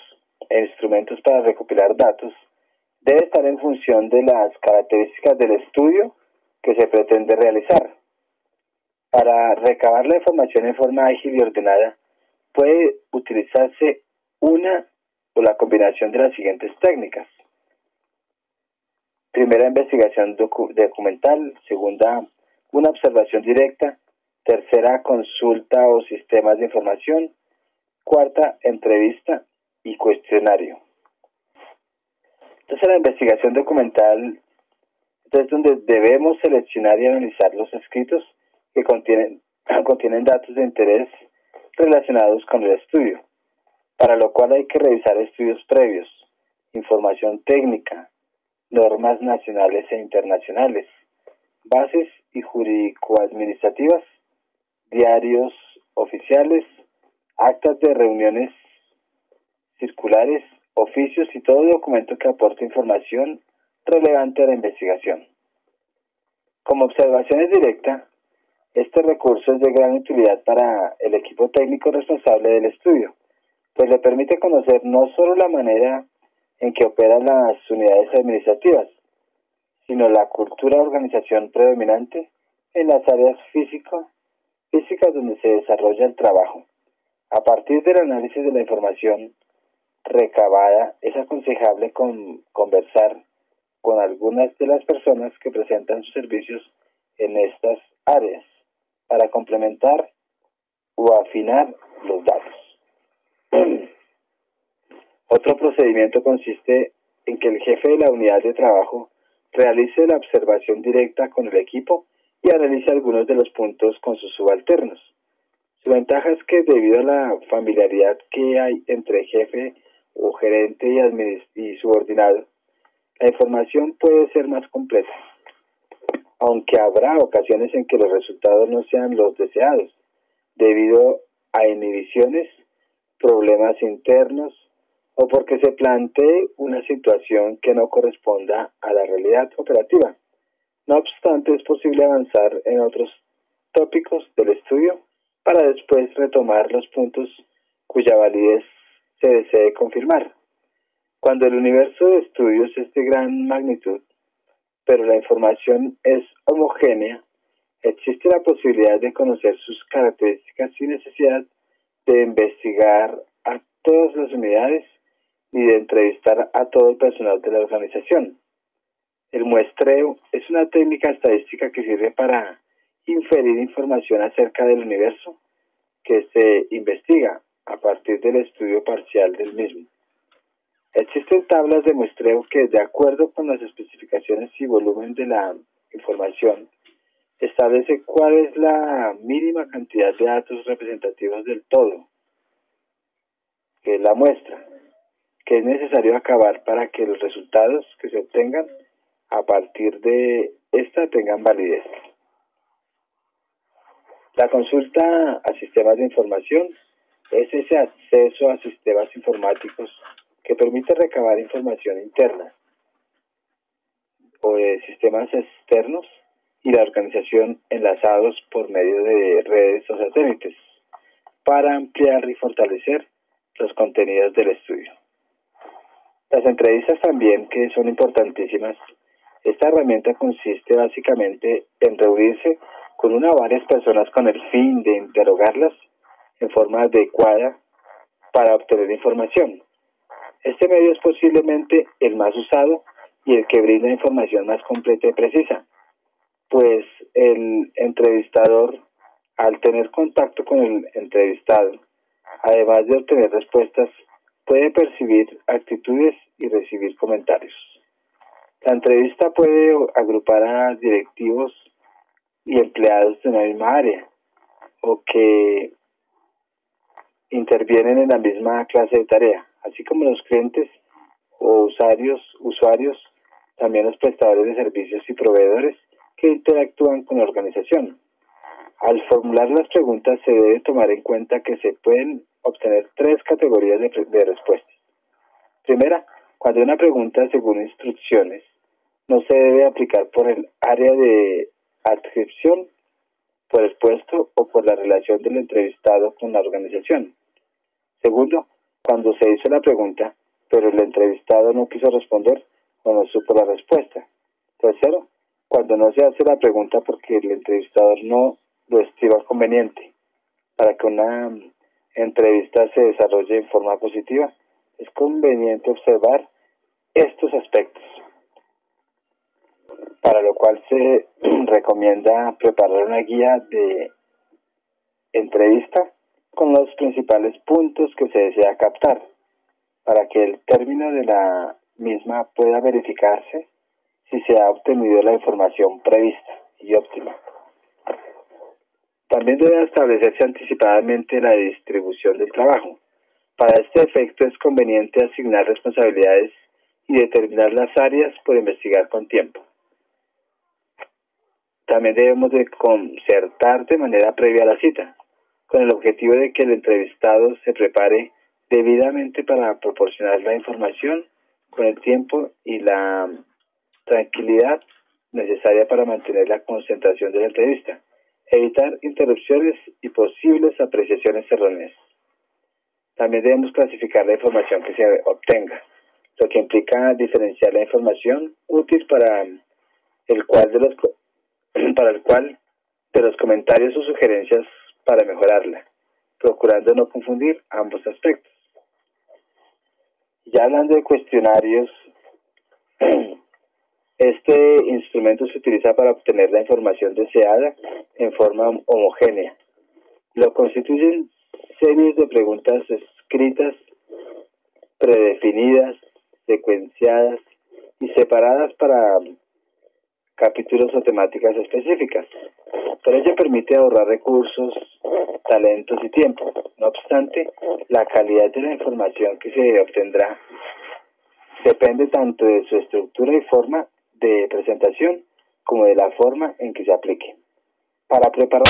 e instrumentos para recopilar datos debe estar en función de las características del estudio que se pretende realizar. Para recabar la información en forma ágil y ordenada, puede utilizarse una o la combinación de las siguientes técnicas. Primera, investigación documental. Segunda, una observación directa. Tercera, consulta o sistemas de información. Cuarta, entrevista y cuestionario. Entonces, la investigación documental es donde debemos seleccionar y analizar los escritos que contienen datos de interés relacionados con el estudio, para lo cual hay que revisar estudios previos, información técnica, normas nacionales e internacionales, bases y jurídico-administrativas, diarios oficiales, actas de reuniones, circulares, oficios y todo documento que aporte información relevante a la investigación. Como observación es directa, este recurso es de gran utilidad para el equipo técnico responsable del estudio, pues le permite conocer no solo la manera en que operan las unidades administrativas, sino la cultura de organización predominante en las áreas físicas donde se desarrolla el trabajo. A partir del análisis de la información recabada, es aconsejable conversar con algunas de las personas que presentan sus servicios en estas áreas para complementar o afinar los datos. Otro procedimiento consiste en que el jefe de la unidad de trabajo realice la observación directa con el equipo y analice algunos de los puntos con sus subalternos. Su ventaja es que debido a la familiaridad que hay entre jefe o gerente y subordinado, la información puede ser más completa, aunque habrá ocasiones en que los resultados no sean los deseados, debido a inhibiciones, problemas internos o porque se plantee una situación que no corresponda a la realidad operativa. No obstante, es posible avanzar en otros tópicos del estudio para después retomar los puntos cuya validez se desee confirmar. Cuando el universo de estudios es de gran magnitud, pero la información es homogénea, existe la posibilidad de conocer sus características sin necesidad de investigar a todas las unidades ni de entrevistar a todo el personal de la organización. El muestreo es una técnica estadística que sirve para inferir información acerca del universo que se investiga a partir del estudio parcial del mismo. Existen tablas de muestreo que, de acuerdo con las especificaciones y volumen de la información, establece cuál es la mínima cantidad de datos representativos del todo, que es la muestra, que es necesario acabar para que los resultados que se obtengan a partir de esta tengan validez. La consulta a sistemas de información es ese acceso a sistemas informáticos que permite recabar información interna o de sistemas externos y la organización enlazados por medio de redes o satélites para ampliar y fortalecer los contenidos del estudio. Las entrevistas también, que son importantísimas. Esta herramienta consiste básicamente en reunirse con una o varias personas con el fin de interrogarlas en forma adecuada para obtener información. Este medio es posiblemente el más usado y el que brinda información más completa y precisa, pues el entrevistador, al tener contacto con el entrevistado, además de obtener respuestas, puede percibir actitudes y recibir comentarios. La entrevista puede agrupar a directivos y empleados de una misma área o que intervienen en la misma clase de tarea, así como los clientes o usuarios, también los prestadores de servicios y proveedores que interactúan con la organización. Al formular las preguntas se debe tomar en cuenta que se pueden obtener tres categorías de respuestas. Primera, cuando una pregunta según instrucciones no se debe aplicar por el área de adscripción, por el puesto o por la relación del entrevistado con la organización. Segundo, cuando se hizo la pregunta, pero el entrevistado no quiso responder o no supo la respuesta. Tercero, cuando no se hace la pregunta porque el entrevistador no lo estima conveniente. Para que una entrevista se desarrolle en forma positiva, es conveniente observar estos aspectos, para lo cual se recomienda preparar una guía de entrevista con los principales puntos que se desea captar, para que el término de la misma pueda verificarse si se ha obtenido la información prevista y óptima. También debe establecerse anticipadamente la distribución del trabajo. Para este efecto es conveniente asignar responsabilidades y determinar las áreas por investigar con tiempo. También debemos de concertar de manera previa a la cita, con el objetivo de que el entrevistado se prepare debidamente para proporcionar la información con el tiempo y la tranquilidad necesaria para mantener la concentración de la entrevista, evitar interrupciones y posibles apreciaciones erróneas. También debemos clasificar la información que se obtenga, lo que implica diferenciar la información útil para el cual de los comentarios o sugerencias para mejorarla, procurando no confundir ambos aspectos. Ya hablando de cuestionarios, este instrumento se utiliza para obtener la información deseada en forma homogénea. Lo constituyen series de preguntas escritas, predefinidas, secuenciadas y separadas para capítulos o temáticas específicas. pero ello permite ahorrar recursos, talentos y tiempo. No obstante, la calidad de la información que se obtendrá depende tanto de su estructura y forma de presentación como de la forma en que se aplique. Para preparar